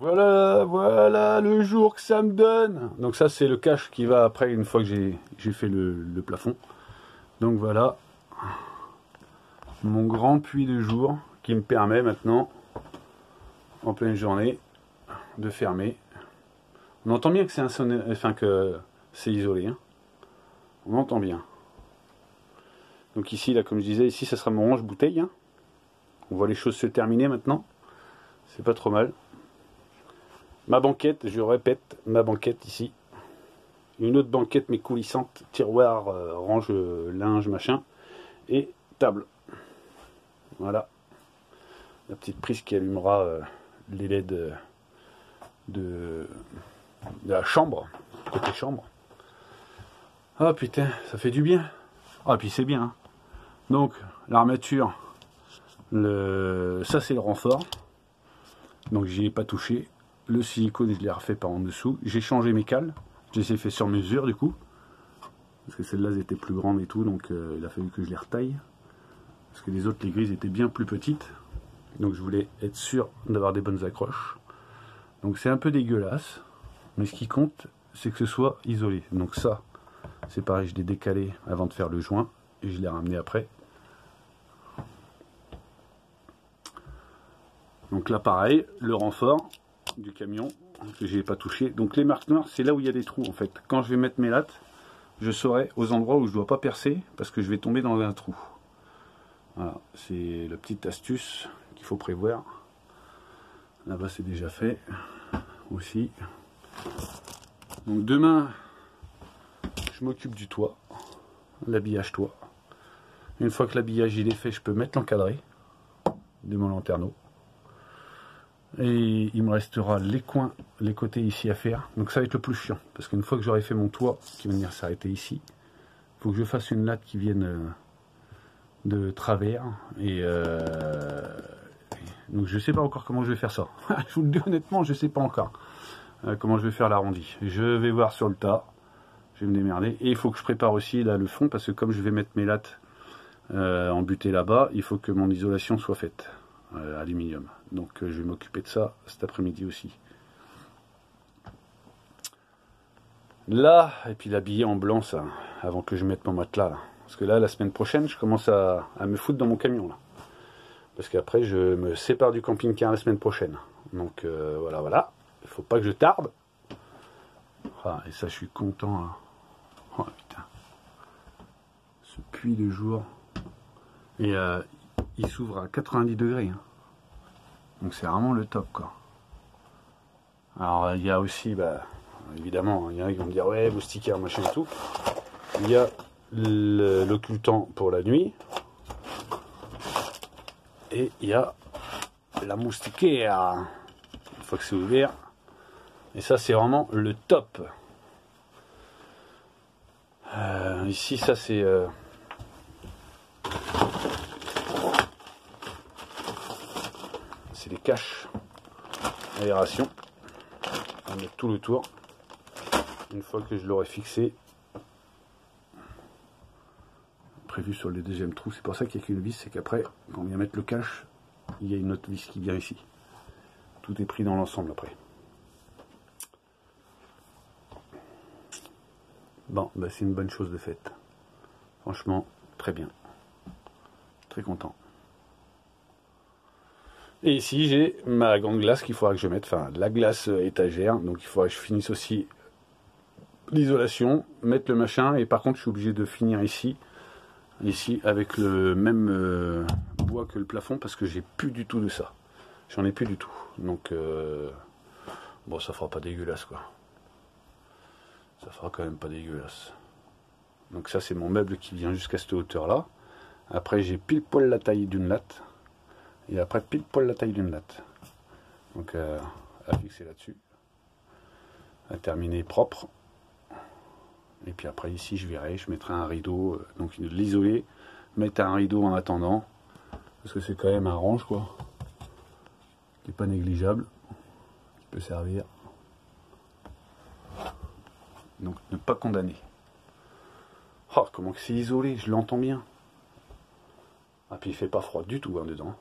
Voilà le jour que ça me donne. Donc ça c'est le cache qui va après une fois que j'ai fait le plafond. Donc voilà mon grand puits de jour qui me permet maintenant en pleine journée de fermer. On entend bien que c'est que c'est isolé. Hein. On entend bien. Donc ici là comme je disais ici ça sera mon range bouteille. Hein. On voit les choses se terminer maintenant. C'est pas trop mal. Ma banquette, je répète, ma banquette ici. Une autre banquette mais coulissante, tiroir, range, linge, machin. Et table. Voilà. La petite prise qui allumera les LED de la chambre, côté chambre. Ah putain, ça fait du bien. Ah puis c'est bien. Hein. Donc l'armature, ça c'est le renfort. Donc j'y ai pas touché. Le silicone, je l'ai refait par en dessous. J'ai changé mes cales. Je les ai fait sur mesure du coup. Parce que celles-là étaient plus grandes et tout. Donc il a fallu que je les retaille. Parce que les autres, les grises, étaient bien plus petites. Donc je voulais être sûr d'avoir des bonnes accroches. Donc c'est un peu dégueulasse. Mais ce qui compte, c'est que ce soit isolé. Donc ça, c'est pareil, je l'ai décalé avant de faire le joint. Et je l'ai ramené après. Donc là pareil, le renfort du camion que j'ai pas touché. Donc les marques noires, c'est là où il y a des trous en fait. Quand je vais mettre mes lattes, je saurai aux endroits où je dois pas percer parce que je vais tomber dans un trou. Voilà, c'est la petite astuce qu'il faut prévoir. Là-bas c'est déjà fait aussi. Donc demain, je m'occupe du toit, l'habillage toit. Une fois que l'habillage il est fait, je peux mettre l'encadré de mon lanterneau. Et il me restera les coins, les côtés ici à faire. Donc ça va être le plus chiant. Parce qu'une fois que j'aurai fait mon toit qui va venir s'arrêter ici, il faut que je fasse une latte qui vienne de travers. Et donc je ne sais pas encore comment je vais faire ça. Je vous le dis honnêtement, je ne sais pas encore comment je vais faire l'arrondi. Je vais voir sur le tas. Je vais me démerder. Et il faut que je prépare aussi là le fond. Parce que comme je vais mettre mes lattes en butée là-bas, il faut que mon isolation soit faite. Aluminium. Donc je vais m'occuper de ça cet après-midi aussi. Là, et puis l'habiller en blanc ça, avant que je mette mon matelas là. Parce que là, la semaine prochaine, je commence à me foutre dans mon camion là. Parce qu'après, je me sépare du camping-car la semaine prochaine. Donc voilà. Il faut pas que je tarde. Ah, et ça, je suis content. Hein. Oh putain. Ce puits de jour. Et il s'ouvre à 90 degrés. Hein. Donc c'est vraiment le top quoi. Alors il y a aussi, évidemment, il y en a qui vont me dire ouais, moustiquaire, machin et tout. Il y a l'occultant pour la nuit. Et il y a la moustiquaire. Une fois que c'est ouvert. Et ça c'est vraiment le top. Ici ça c'est... c'est les caches aération. On met tout le tour. Une fois que je l'aurai fixé, prévu sur le deuxième trou, c'est pour ça qu'il n'y a qu'une vis, c'est qu'après, quand on vient mettre le cache, il y a une autre vis qui vient ici. Tout est pris dans l'ensemble après. Bon, c'est une bonne chose de faite. Franchement, très bien. Très content. Et ici, j'ai ma grande glace qu'il faudra que je mette, enfin la glace étagère. Donc il faudra que je finisse aussi l'isolation, mettre le machin. Et par contre, je suis obligé de finir ici avec le même bois que le plafond parce que j'ai plus du tout de ça. J'en ai plus du tout. Donc bon, ça fera pas dégueulasse quoi. Ça fera quand même pas dégueulasse. Donc ça, c'est mon meuble qui vient jusqu'à cette hauteur là. Après, j'ai pile poil la taille d'une latte. Et après, pile poil la taille d'une latte. Donc à fixer là-dessus. À terminer propre. Et puis après, ici, je verrai, je mettrai un rideau. Donc l'isoler, mettre un rideau en attendant. Parce que c'est quand même un range, quoi. Qui n'est pas négligeable. Qui peut servir. Donc ne pas condamner. Oh, comment que c'est isolé, je l'entends bien. Ah, puis il fait pas froid du tout hein, dedans.